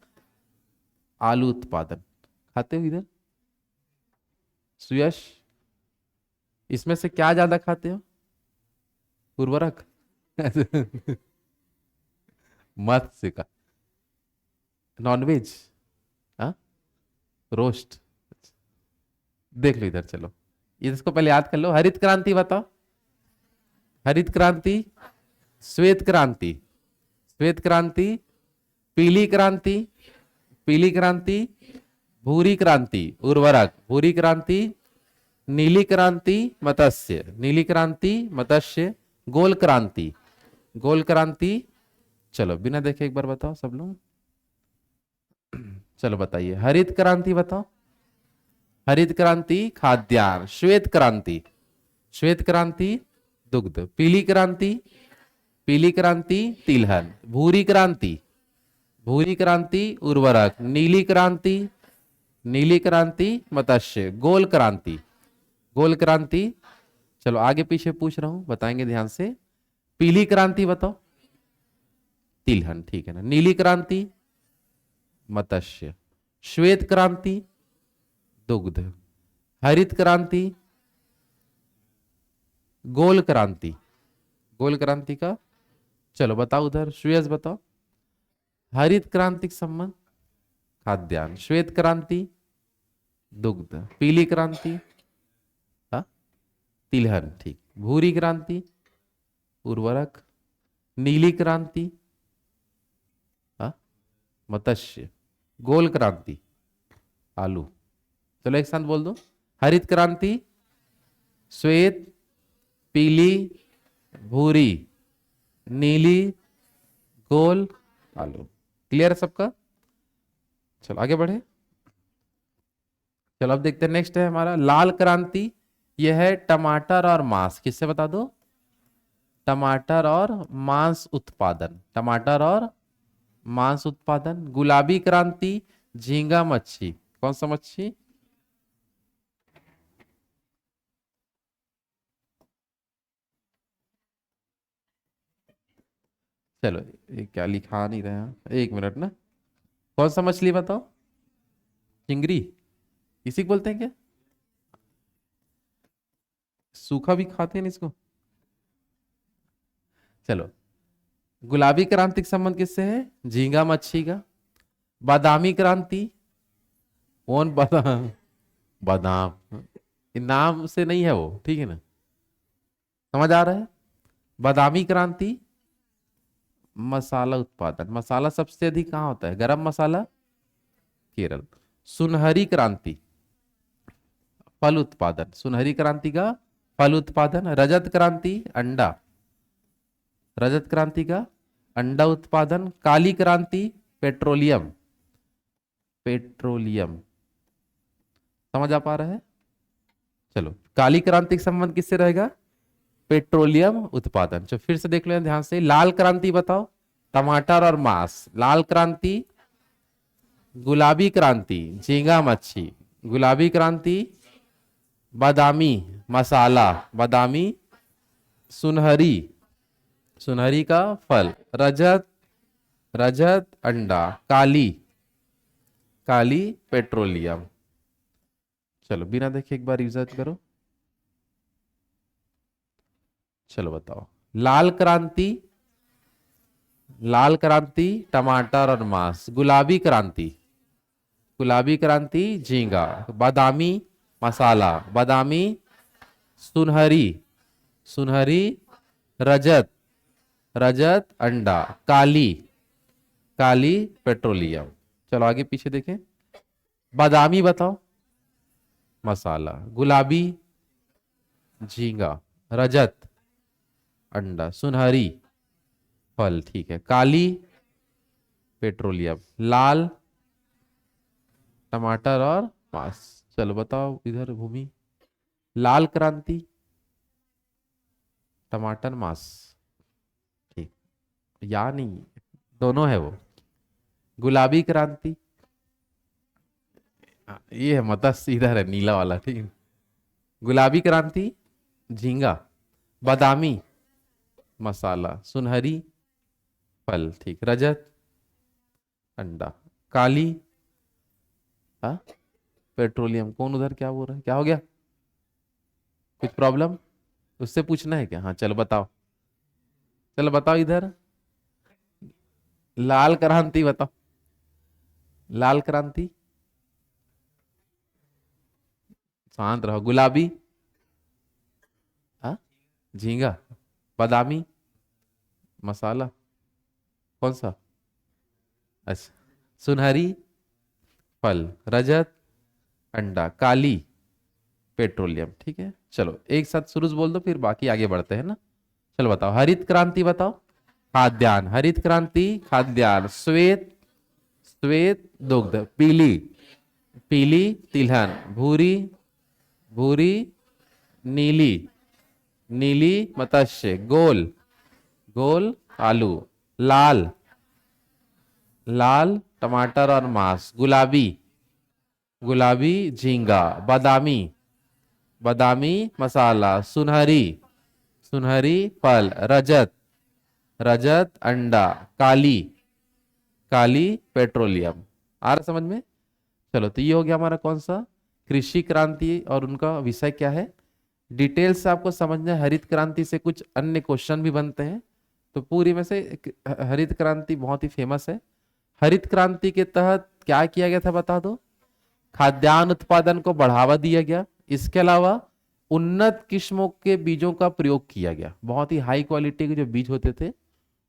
आलू उत्पादन। खाते हो इधर सुयश? इसमें से क्या ज्यादा खाते हो? उर्वरक? मत्स्य का। नॉनवेज? हाँ, रोस्ट। देख लो इधर, चलो इसको पहले याद कर लो। हरित क्रांति बताओ। हरित क्रांति, श्वेत क्रांति, श्वेत क्रांति, पीली क्रांति, पीली क्रांति, भूरी क्रांति उर्वरक, भूरी क्रांति, नीली क्रांति मत्स्य, नीली क्रांति मत्स्य, गोल क्रांति, गोल क्रांति। चलो बिना देखे एक बार बताओ सब लोग। चलो बताइए, हरित क्रांति बताओ। हरित क्रांति खाद्यान्न, श्वेत क्रांति, श्वेत क्रांति दुग्ध, पीली क्रांति, पीली क्रांति तिलहन, भूरी क्रांति, भूरी क्रांति उर्वरक, नीली क्रांति, नीली क्रांति मत्स्य, गोल क्रांति, गोल क्रांति। चलो आगे पीछे पूछ रहा हूं, बताएंगे ध्यान से। पीली क्रांति बताओ, तिलहन, ठीक है ना। नीली क्रांति मत्स्य, श्वेत क्रांति दुग्ध, हरित क्रांति, गोल क्रांति, गोल क्रांति का। चलो बताओ उधर, श्रेयस बताओ। हरित क्रांति के संबंध खाद्यान्न, श्वेत क्रांति दुग्ध, पीली क्रांति हाँ तिलहन, ठीक। भूरी क्रांति उर्वरक, नीली क्रांति हाँ मत्स्य, गोल क्रांति आलू। चलो एक साथ बोल दो। हरित क्रांति श्वेत, पीली, भूरी, नीली, गोल, आलू। क्लियर है सबका? चलो आगे बढ़े। चलो अब देखते हैं, नेक्स्ट है हमारा लाल क्रांति। यह है टमाटर और मांस, किससे बता दो? टमाटर और मांस उत्पादन, टमाटर और मांस उत्पादन। गुलाबी क्रांति झींगा मच्छी, कौन सा मच्छी? चलो ये क्या लिखा नहीं रहे हैं, एक मिनट ना। कौन सा मछली बताओ? चिंगरी, इसी को बोलते हैं क्या? सूखा भी खाते हैं इसको। चलो, गुलाबी क्रांति का संबंध किससे है? झींगा मच्छी का। बादामी क्रांति, कौन बादाम? बादाम, ये नाम से नहीं है वो, ठीक है ना, समझ आ रहा है। बादामी क्रांति मसाला उत्पादन, मसाला सबसे अधिक कहाँ होता है? गरम मसाला, केरल। सुनहरी क्रांति फल उत्पादन, सुनहरी क्रांति का फल उत्पादन। रजत क्रांति अंडा, रजत क्रांति का अंडा उत्पादन। काली क्रांति पेट्रोलियम, पेट्रोलियम। समझ आ पा रहा है? चलो, काली क्रांति का संबंध किससे रहेगा? पेट्रोलियम उत्पादन। चलो फिर से देख लो ध्यान से। लाल क्रांति बताओ, टमाटर और मांस। लाल क्रांति, गुलाबी क्रांति झींगा मच्छी, गुलाबी क्रांति बादामी मसाला, बादामी। सुनहरी, सुनहरी का फल। रजत, रजत अंडा। काली, काली पेट्रोलियम। चलो बिना देखे एक बार रिविजन करो। चलो बताओ। लाल क्रांति, लाल क्रांति टमाटर और मांस। गुलाबी क्रांति, गुलाबी क्रांति झींगा। बादामी मसाला, बादामी। सुनहरी, सुनहरी रजत, रजत अंडा। काली, काली पेट्रोलियम। चलो आगे पीछे देखें। बादामी बताओ मसाला, गुलाबी झींगा, रजत अंडा, सुनहरी फल, ठीक है। काली पेट्रोलियम, लाल टमाटर और मांस। चलो बताओ इधर भूमि। लाल क्रांति टमाटर मांस, ठीक या नहीं, दोनों है वो। गुलाबी क्रांति ये है मत्स्य, इधर है नीला वाला, ठीक है। गुलाबी क्रांति झींगा, बादामी मसाला, सुनहरी फल, ठीक, रजत अंडा, काली हाँ पेट्रोलियम। कौन उधर क्या बोल रहा है, क्या हो गया, कुछ प्रॉब्लम, उससे पूछना है क्या? हाँ चलो बताओ, चलो बताओ इधर। लाल क्रांति बताओ, लाल क्रांति, शांत रहो। गुलाबी हाँ झींगा, बादामी मसाला, कौन सा, अच्छा, सुनहरी फल, रजत अंडा, काली पेट्रोलियम, ठीक है। चलो एक साथ शुरू से बोल दो, फिर बाकी आगे बढ़ते हैं ना। चलो बताओ, हरित क्रांति बताओ, खाद्यान्न, हरित क्रांति खाद्यान्न, श्वेत, श्वेत दुग्ध, पीली, पीली तिलहन, भूरी, भूरी नीली, नीली मत्स्य, गोल, गोल आलू, लाल, लाल टमाटर और मांस, गुलाबी, गुलाबी झींगा, बादामी, बादामी मसाला, सुनहरी, सुनहरी फल, रजत, रजत अंडा, काली, काली पेट्रोलियम। आ रहा समझ में? चलो तो ये हो गया हमारा कौन सा, कृषि क्रांति, और उनका विषय क्या है। डिटेल से आपको समझना है। हरित क्रांति से कुछ अन्य क्वेश्चन भी बनते हैं, तो पूरी में से हरित क्रांति बहुत ही फेमस है। हरित क्रांति के तहत क्या किया गया था बता दो, खाद्यान्न उत्पादन को बढ़ावा दिया गया। इसके अलावा उन्नत किस्मों के बीजों का प्रयोग किया गया, बहुत ही हाई क्वालिटी के जो बीज होते थे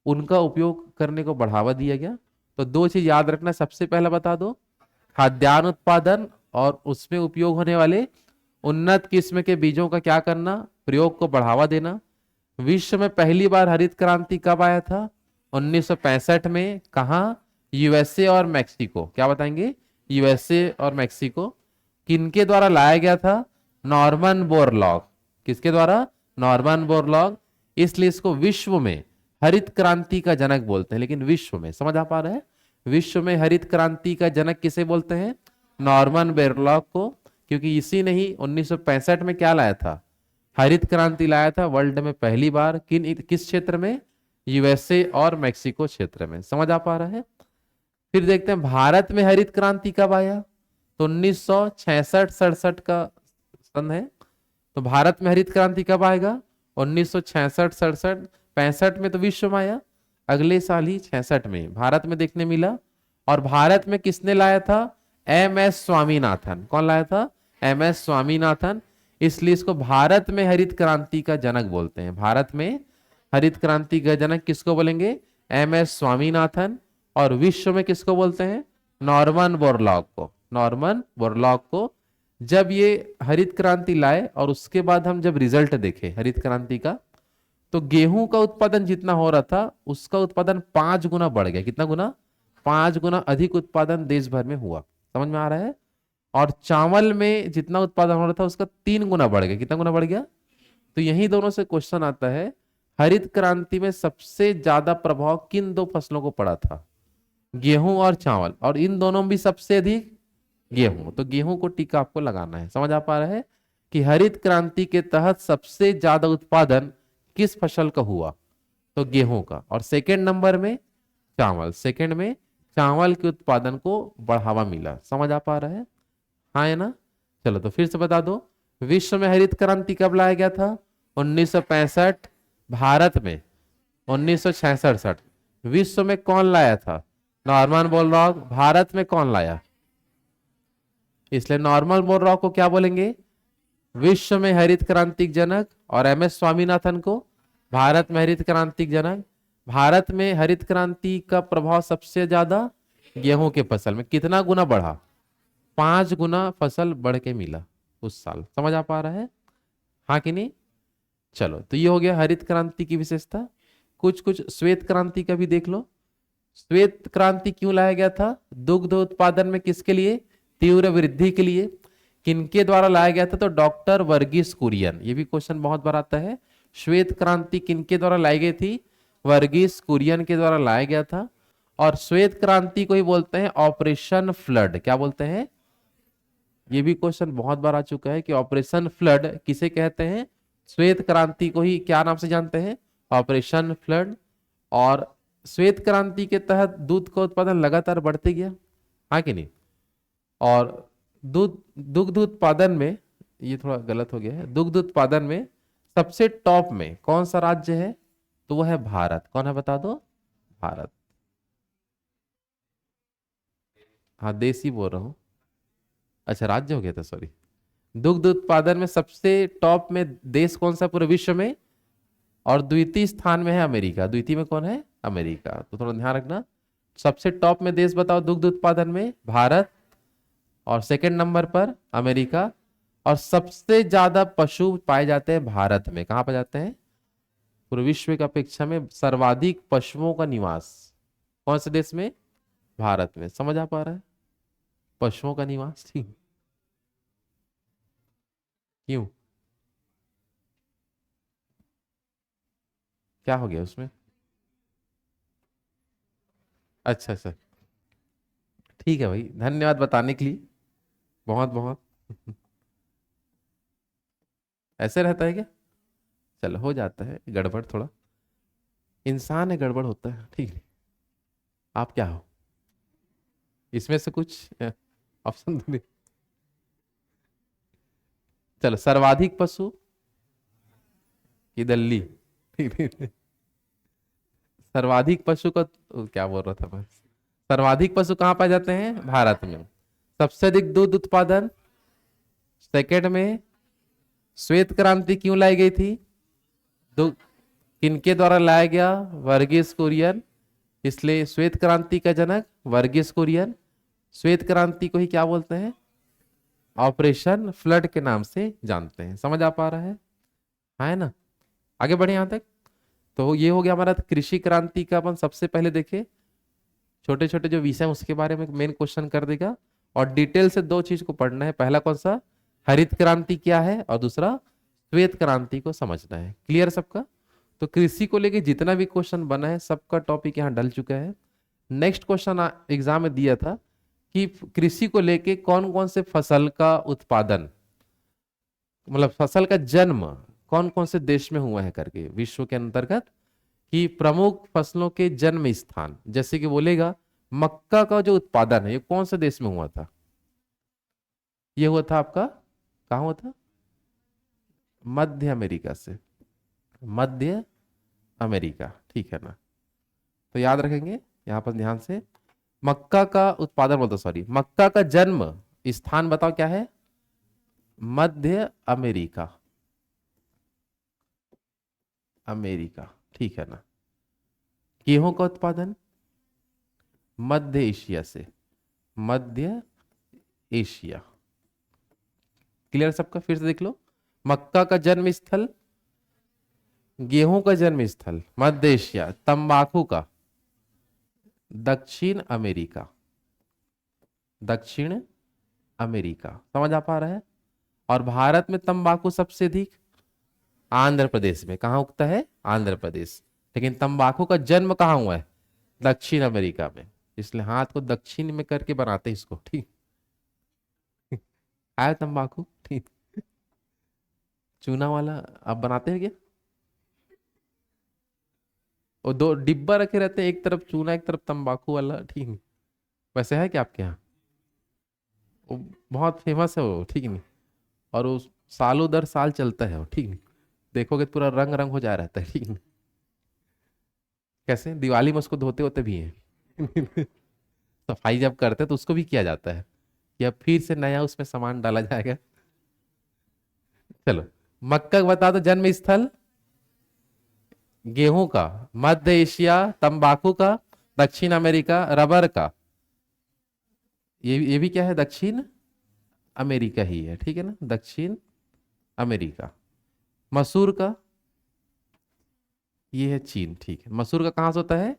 उनका उपयोग करने को बढ़ावा दिया गया। तो दो चीज याद रखना, सबसे पहला बता दो, खाद्यान्न उत्पादन और उसमें उपयोग होने वाले उन्नत किस्म के बीजों का क्या करना, प्रयोग को बढ़ावा देना। विश्व में पहली बार हरित क्रांति कब आया था? 1965 में। कहा? यूएसए और मैक्सिको। क्या बताएंगे? यूएसए और मैक्सिको। किनके द्वारा लाया गया था? Norman Borlaug. किसके द्वारा? Norman Borlaug. इसलिए इसको विश्व में हरित क्रांति का जनक बोलते हैं। लेकिन विश्व में, समझ आ पा रहे हैं, विश्व में हरित क्रांति का जनक किसे बोलते हैं? नॉर्मन बोरलॉग को। क्योंकि इसी ने ही 1965 में क्या लाया था? हरित क्रांति लाया था वर्ल्ड में पहली बार। किस क्षेत्र में? यूएसए और मैक्सिको क्षेत्र में। समझ आ पा रहा है? फिर देखते हैं भारत में हरित क्रांति कब आया। तो 1966-67 का सन है। तो भारत में हरित क्रांति कब आएगा? 1966-67। 65 में तो विश्व में आया, अगले साल ही 66 में भारत में देखने मिला। और भारत में किसने लाया था? M S Swaminathan. कौन लाया था? M S Swaminathan. इसलिए इसको भारत में हरित क्रांति का जनक बोलते हैं। भारत में हरित क्रांति का जनक किसको बोलेंगे? M S Swaminathan. और विश्व में किसको बोलते हैं? नॉर्मन बोरलॉग को। नॉर्मन बोरलॉग को। जब ये हरित क्रांति लाए और उसके बाद हम जब रिजल्ट देखे हरित क्रांति का, तो गेहूं का उत्पादन जितना हो रहा था उसका उत्पादन 5 गुना बढ़ गया। कितना गुना? 5 गुना अधिक उत्पादन देश भर में हुआ। समझ में आ रहा है? और चावल में जितना उत्पादन हो रहा था उसका 3 गुना बढ़ गया। कितना गुना बढ़ गया? तो यही दोनों से क्वेश्चन आता है, हरित क्रांति में सबसे ज्यादा प्रभाव किन दो फसलों को पड़ा था? गेहूं और चावल। और इन दोनों में भी सबसे अधिक गेहूं। तो गेहूं को टीका आपको लगाना है। समझ आ पा रहा है कि हरित क्रांति के तहत सबसे ज्यादा उत्पादन किस फसल का हुआ? तो गेहूं का। और सेकंड नंबर में चावल। सेकंड में चावल के उत्पादन को बढ़ावा मिला। समझ आ पा रहा है? हाँ है ना? चलो तो फिर से बता दो, विश्व में हरित क्रांति कब लाया गया था? 1965। भारत में 1966-67। विश्व में कौन लाया था? Norman Borlaug. भारत में कौन लाया? इसलिए नॉर्मन बोरलॉग को क्या बोलेंगे? विश्व में हरित क्रांति जनक। और एम एस स्वामीनाथन को भारत में हरित क्रांति जनक। भारत में हरित क्रांति का प्रभाव सबसे ज्यादा गेहूं के फसल में। कितना गुना बढ़ा? 5 गुना फसल बढ़ के मिला उस साल। समझ आ पा रहा है? हाँ कि नहीं? चलो तो ये हो गया हरित क्रांति की विशेषता। कुछ कुछ श्वेत क्रांति का भी देख लो। श्वेत क्रांति क्यों लाया गया था? दुग्ध उत्पादन में किसके लिए? तीव्र वृद्धि के लिए। किनके द्वारा लाया गया था? तो डॉक्टर वर्गीस कुरियन। ये भी क्वेश्चन बहुत बार आता है। श्वेत क्रांति किनके द्वारा लाई गई थी? वर्गीस कुरियन के द्वारा लाया गया था। और श्वेत क्रांति को ही बोलते हैं ऑपरेशन फ्लड। क्या बोलते हैं? ये भी क्वेश्चन बहुत बार आ चुका है कि ऑपरेशन फ्लड किसे कहते हैं। श्वेत क्रांति को ही क्या नाम से जानते हैं, ऑपरेशन फ्लड। और श्वेत क्रांति के तहत दूध का उत्पादन लगातार बढ़ते गया, हाँ कि नहीं। और दूध दुग्ध उत्पादन में, ये थोड़ा गलत हो गया है, दुग्ध उत्पादन में सबसे टॉप में कौन सा राज्य है, तो वो है भारत। कौन है बता दो, भारत। हाँ देश ही बोल रहा हूँ, अच्छा राज्य हो गया था, सॉरी। दुग्ध उत्पादन में सबसे टॉप में देश कौन सा पूरे विश्व में, और द्वितीय स्थान में है अमेरिका। द्वितीय में कौन है, अमेरिका। तो थोड़ा ध्यान रखना, सबसे टॉप में देश बताओ दुग्ध उत्पादन में, भारत। और सेकंड नंबर पर अमेरिका। और सबसे ज्यादा पशु पाए जाते हैं भारत में। कहां पाए जाते हैं, पूरे विश्व की अपेक्षा में सर्वाधिक पशुओं का निवास कौन से देश में, भारत में। समझ आ पा रहा है, पशुओं का निवास, ठीक। क्यों, क्या हो गया उसमें, अच्छा अच्छा, ठीक है भाई, धन्यवाद बताने के लिए, बहुत बहुत। ऐसे रहता है क्या, चलो हो जाता है गड़बड़ थोड़ा, इंसान है गड़बड़ होता है, ठीक है। आप क्या हो, इसमें से कुछ ऑप्शन दो। चलो, सर्वाधिक पशु की दल्ली, सर्वाधिक पशु का क्या बोल रहा था मैं, सर्वाधिक पशु कहाँ पाए जाते हैं, भारत में। सबसे अधिक दूध उत्पादन, सेकंड में श्वेत क्रांति क्यों लाई गई थी, दो किनके द्वारा लाया गया, वर्गीस कुरियन। इसलिए श्वेत क्रांति का जनक वर्गीस कुरियन। श्वेत क्रांति को ही क्या बोलते हैं, ऑपरेशन फ्लड के नाम से जानते हैं। समझ आ पा रहा है ना। आगे बढ़े यहां तक। तो ये हो गया हमारा कृषि क्रांति का, अपन सबसे पहले देखे छोटे छोटे जो विषय उसके बारे में मेन क्वेश्चन कर देगा। और डिटेल से दो चीज को पढ़ना है, पहला कौन सा, हरित क्रांति क्या है, और दूसरा श्वेत क्रांति को समझना है। क्लियर सबका। तो कृषि को लेके जितना भी क्वेश्चन बना है सबका टॉपिक यहाँ डल चुका है। नेक्स्ट क्वेश्चन एग्जाम में दिया था कि कृषि को लेके कौन कौन से फसल का उत्पादन, मतलब फसल का जन्म कौन कौन से देश में हुआ है करके, विश्व के अंतर्गत कि प्रमुख फसलों के जन्म स्थान, जैसे कि बोलेगा मक्का का जो उत्पादन है ये कौन से देश में हुआ था, ये हुआ था आपका, कहाँ हुआ था, मध्य अमेरिका से, मध्य अमेरिका, ठीक है ना। तो याद रखेंगे यहां पर ध्यान से, मक्का का उत्पादन बोलते, सॉरी, मक्का का जन्म स्थान बताओ क्या है, मध्य अमेरिका, अमेरिका, ठीक है ना। गेहूं का उत्पादन मध्य एशिया से, मध्य एशिया। क्लियर सबका, फिर से देख लो, मक्का का जन्म स्थल, गेहूं का जन्म स्थल मध्य एशिया, तंबाकू का दक्षिण अमेरिका, दक्षिण अमेरिका। समझ आ पा रहा है। और भारत में तंबाकू सबसे अधिक आंध्र प्रदेश में, कहाँ उगता है, आंध्र प्रदेश। लेकिन तंबाकू का जन्म कहाँ हुआ है, दक्षिण अमेरिका में। इसलिए हाथ को दक्षिण में करके बनाते हैं इसको, ठीक। आया तंबाकू, ठीक। चूना वाला आप बनाते हैं क्या, और दो डिब्बा रखे रहते हैं, एक तरफ चूना एक तरफ तंबाकू वाला, ठीक। वैसे है क्या आपके यहाँ, वो बहुत फेमस है वो, ठीक नहीं। और वो सालों दर साल चलता है वो, ठीक नहीं। देखोगे तो पूरा रंग रंग हो जा रहता है, ठीक नहीं। कैसे दिवाली में उसको धोते होते भी हैं। सफाई जब करते हैं तो उसको भी किया जाता है, या फिर से नया उसमें सामान डाला जाएगा। चलो, मक्का बता दो जन्म स्थल, गेहूं का मध्य एशिया, तंबाकू का दक्षिण अमेरिका, रबर का ये भी क्या है, दक्षिण अमेरिका ही है, ठीक है ना, दक्षिण अमेरिका। मसूर का ये है चीन, ठीक है। मसूर का कहां से होता है,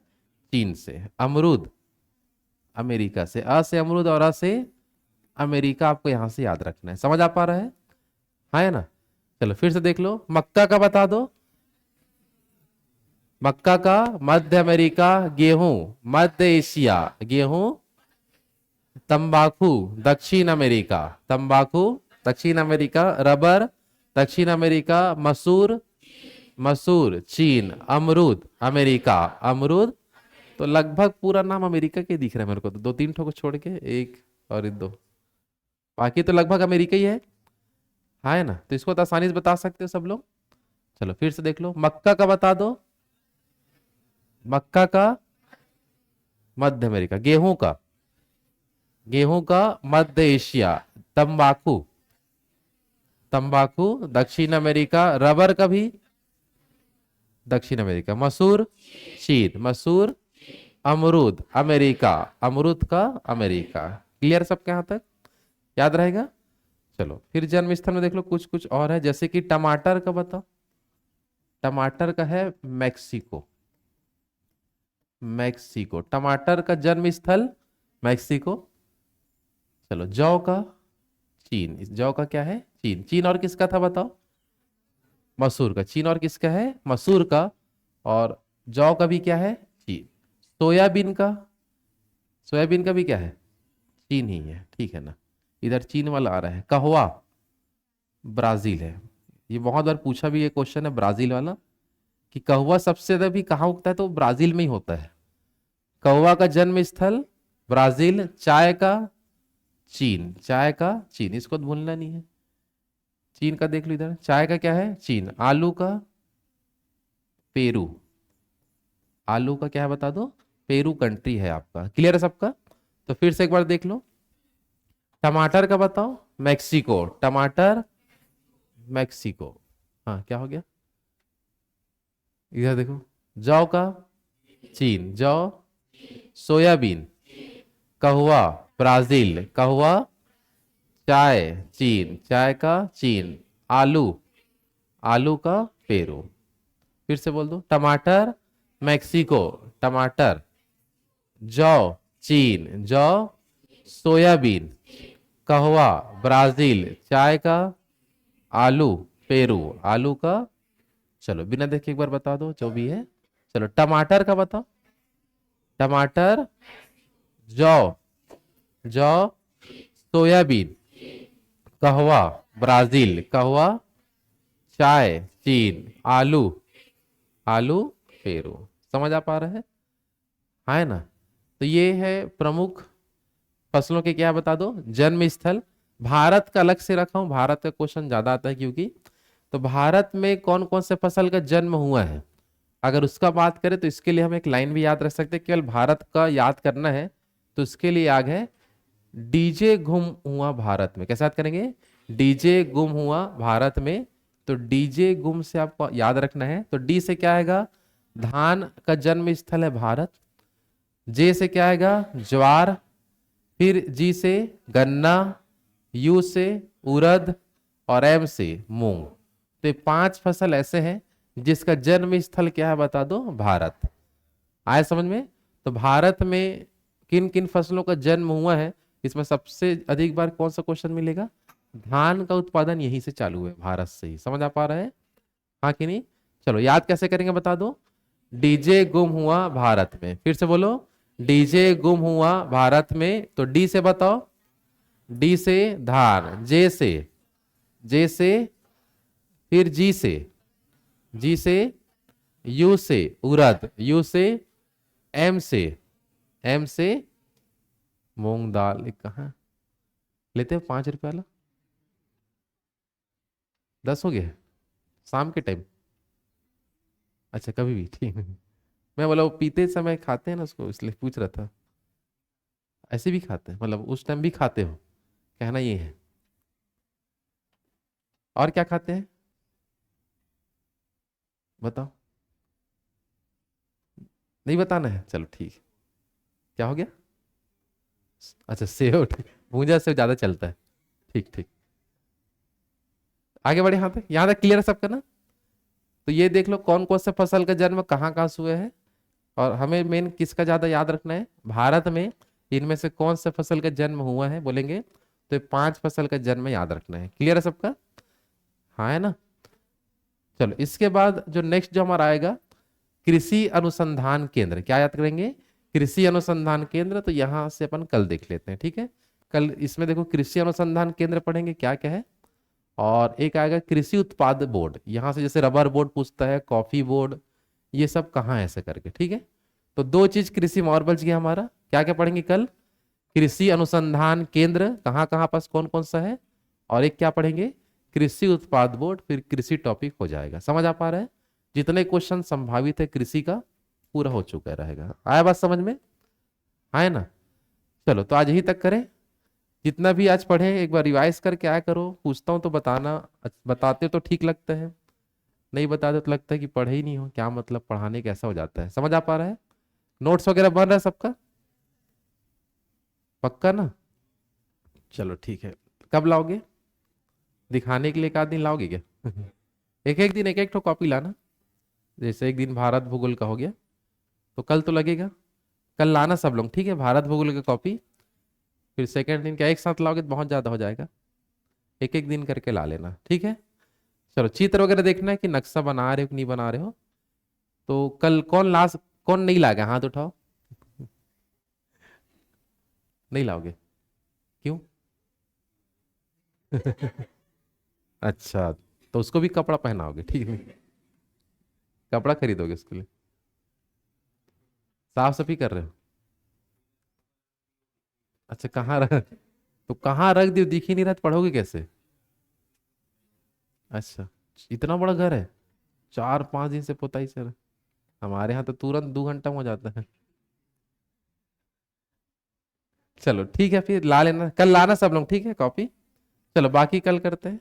चीन से। अमरूद अमेरिका से, अ से अमरूद और अ से अमेरिका, आपको यहां से याद रखना है। समझ आ पा रहा है, हाँ है ना। चलो फिर से देख लो, मक्का का बता दो, मक्का का मध्य अमेरिका, गेहूं मध्य एशिया, गेहूं तंबाकू दक्षिण अमेरिका, तंबाकू दक्षिण अमेरिका। रबर दक्षिण अमेरिका। मसूर, मसूर चीन। अमरूद अमेरिका, अमरूद। तो लगभग पूरा नाम अमेरिका के दिख रहा है मेरे को, तो दो तीन ठो को छोड़ के एक और दो, बाकी तो लगभग अमेरिका ही है। हाँ है ना, तो इसको तो आसानी से बता सकते हो सब लोग। चलो फिर से देख लो, मक्का का बता दो, मक्का का मध्य अमेरिका। गेहूं का, गेहूं का मध्य एशिया। तंबाकू, तंबाकू दक्षिण अमेरिका। रबर का भी दक्षिण अमेरिका। मसूर चीन, मसूर। अमरूद अमेरिका, अमरूद का अमेरिका। क्लियर सबके यहां तक, याद रहेगा। चलो फिर जन्म स्थल में देख लो, कुछ कुछ और है, जैसे कि टमाटर का बताओ। टमाटर का है मैक्सिको, मैक्सिको टमाटर का जन्म स्थल मैक्सिको। चलो जौ का चीन, इस जौ का क्या है चीन। चीन और किसका था बताओ, मसूर का। चीन और किसका है, मसूर का। और जौ का भी क्या है चीन। सोयाबीन का, सोयाबीन का भी क्या है चीन ही है, ठीक है ना। इधर चीन वाला आ रहा है। कहवा ब्राजील है। ये बहुत बार पूछा भी ये क्वेश्चन है ब्राजील वाला, कि कहवा सबसे ज्यादा भी कहाँ उगता है, तो ब्राजील में ही होता है। कहवा का जन्म स्थल ब्राजील। चाय का चीन, चाय का चीन, इसको तो भूलना नहीं है। चीन का देख लो इधर, चाय का क्या है चीन। आलू का पेरू, आलू का क्या है बता दो, पेरू कंट्री है आपका। क्लियर है सबका। तो फिर से एक बार देख लो, टमाटर का बताओ मैक्सिको, टमाटर मैक्सिको। हाँ क्या हो गया, इधर देखो, जौ का चीन, जौ। सोयाबीन, कहवा ब्राजील, कहवा। चाय चीन, चाय का चीन। आलू, आलू का पेरू। फिर से बोल दो, टमाटर मैक्सिको, टमाटर। जौ चीन, जौ। सोयाबीन, कहवा ब्राजील, चाय का। आलू पेरू, आलू का। चलो बिना देखे एक बार बता दो जो भी है। चलो टमाटर का बताओ, टमाटर। जौ, जौ। सोयाबीन, कहवा ब्राजील, कहवा। चाय चीन, आलू, आलू पेरू। समझ आ पा रहा है, हाँ है ना। तो ये है प्रमुख फसलों के क्या बता दो जन्म स्थल। भारत का अलग से रखा हूं, भारत का क्वेश्चन ज्यादा आता है क्योंकि, तो भारत में कौन कौन से फसल का जन्म हुआ है, अगर उसका बात करें तो इसके लिए हम एक लाइन भी याद रख सकते हैं। केवल भारत का याद करना है तो इसके लिए याद है, डीजे गुम हुआ भारत में। कैसे याद करेंगे, डीजे गुम हुआ भारत में। तो डीजे गुम से आपको याद रखना है। तो डी से क्या आएगा, धान का जन्म स्थल है भारत। जे से क्या आएगा, ज्वार। फिर जी से गन्ना। यू से उड़द। और एम से मूंग। तो ये पांच फसल ऐसे हैं जिसका जन्म स्थल क्या है बता दो, भारत। आए समझ में। तो भारत में किन किन फसलों का जन्म हुआ है, इसमें सबसे अधिक बार कौन सा क्वेश्चन मिलेगा, धान का उत्पादन यहीं से चालू है, भारत से ही। समझ आ पा रहा है, हाँ कि नहीं। चलो याद कैसे करेंगे बता दो, डीजे गुम हुआ भारत में। फिर से बोलो, डीजे गुम हुआ भारत में। तो डी से बताओ, डी से धान। जे से, जे से। फिर जी से, जी से। यू से उड़द, यू से। एम से, एम से मूंग दाल। एक कहा लेते हो 5 रुपए वाला, 10 हो गया शाम के टाइम। अच्छा कभी भी ठीक है। मैं बोला वो पीते समय खाते हैं ना उसको, इसलिए पूछ रहा था। ऐसे भी खाते हैं, मतलब उस टाइम भी खाते हो, कहना ये है। और क्या खाते हैं बताओ, नहीं बताना है, चलो ठीक। क्या हो गया, अच्छा सेव, ठीक। भूंजा सेव ज्यादा चलता है, ठीक ठीक। आगे बढ़े, यहाँ तक क्लियर है सबका ना। तो ये देख लो कौन कौन से फसल का जन्म कहाँ कहाँ से हुए हैं, और हमें मेन किसका ज्यादा याद रखना है, भारत में इनमें से कौन से फसल का जन्म हुआ है बोलेंगे, तो ये 5 फसल का जन्म याद रखना है। क्लियर है सबका, हाँ है ना। चलो इसके बाद जो नेक्स्ट जो हमारा आएगा, कृषि अनुसंधान केंद्र। क्या याद करेंगे, कृषि अनुसंधान केंद्र, तो यहां से अपन कल देख लेते हैं, ठीक है। कल इसमें देखो कृषि अनुसंधान केंद्र पढ़ेंगे क्या क्या है, और एक आएगा कृषि उत्पाद बोर्ड, यहां से जैसे रबर बोर्ड पूछता है, कॉफी बोर्ड, ये सब कहाँ है ऐसे करके, ठीक है। तो दो चीज कृषि में और बच गया हमारा, क्या क्या पढ़ेंगे कल, कृषि अनुसंधान केंद्र कहाँ कहाँ पास कौन कौन सा है, और एक क्या पढ़ेंगे, कृषि उत्पाद बोर्ड, फिर कृषि टॉपिक हो जाएगा। समझ आ पा रहा है, जितने क्वेश्चन संभावित है कृषि का पूरा हो चुका रहेगा। आया बात समझ में, आए ना। चलो तो आज यही तक करें, जितना भी आज पढ़े एक बार रिवाइज करके आया करो, पूछता हूँ तो बताना, बताते हो तो ठीक लगता है, नहीं बताते तो लगता है कि पढ़े ही नहीं हो, क्या मतलब पढ़ाने कैसा हो जाता है। समझ आ पा रहा है, नोट्स वगैरह बन रहा है सबका, पक्का ना। चलो ठीक है, कब लाओगे, दिखाने के लिए एक आध दिन लाओगे क्या एक एक दिन एक एक ठो कॉपी लाना, जैसे एक दिन भारत भूगोल का हो गया, तो कल तो लगेगा, कल लाना सब लोग, ठीक है, भारत भूगोल की कॉपी। फिर सेकंड दिन क्या एक साथ लाओगे तो बहुत ज्यादा हो जाएगा, एक एक दिन करके ला लेना, ठीक है। चलो चित्र वगैरह देखना है कि नक्शा बना रहे हो कि नहीं बना रहे हो। तो कल कौन नहीं लाएगा, हाथ उठाओ, नहीं लाओगे, क्यों अच्छा, तो उसको भी कपड़ा पहनाओगे, ठीक है, कपड़ा खरीदोगे उसके लिए, साफ सफाई कर रहे हो, अच्छा कहाँ रख, तो कहाँ रख दियो, दिख ही नहीं रहा तो पढ़ोगे कैसे। अच्छा, इतना बड़ा घर है, 4-5 दिन से पुताई चल, हमारे यहाँ तो तुरंत 2 घंटा में हो जाता है। चलो ठीक है, फिर ला लेना, कल लाना सब लोग, ठीक है कॉपी। चलो बाकी कल करते हैं।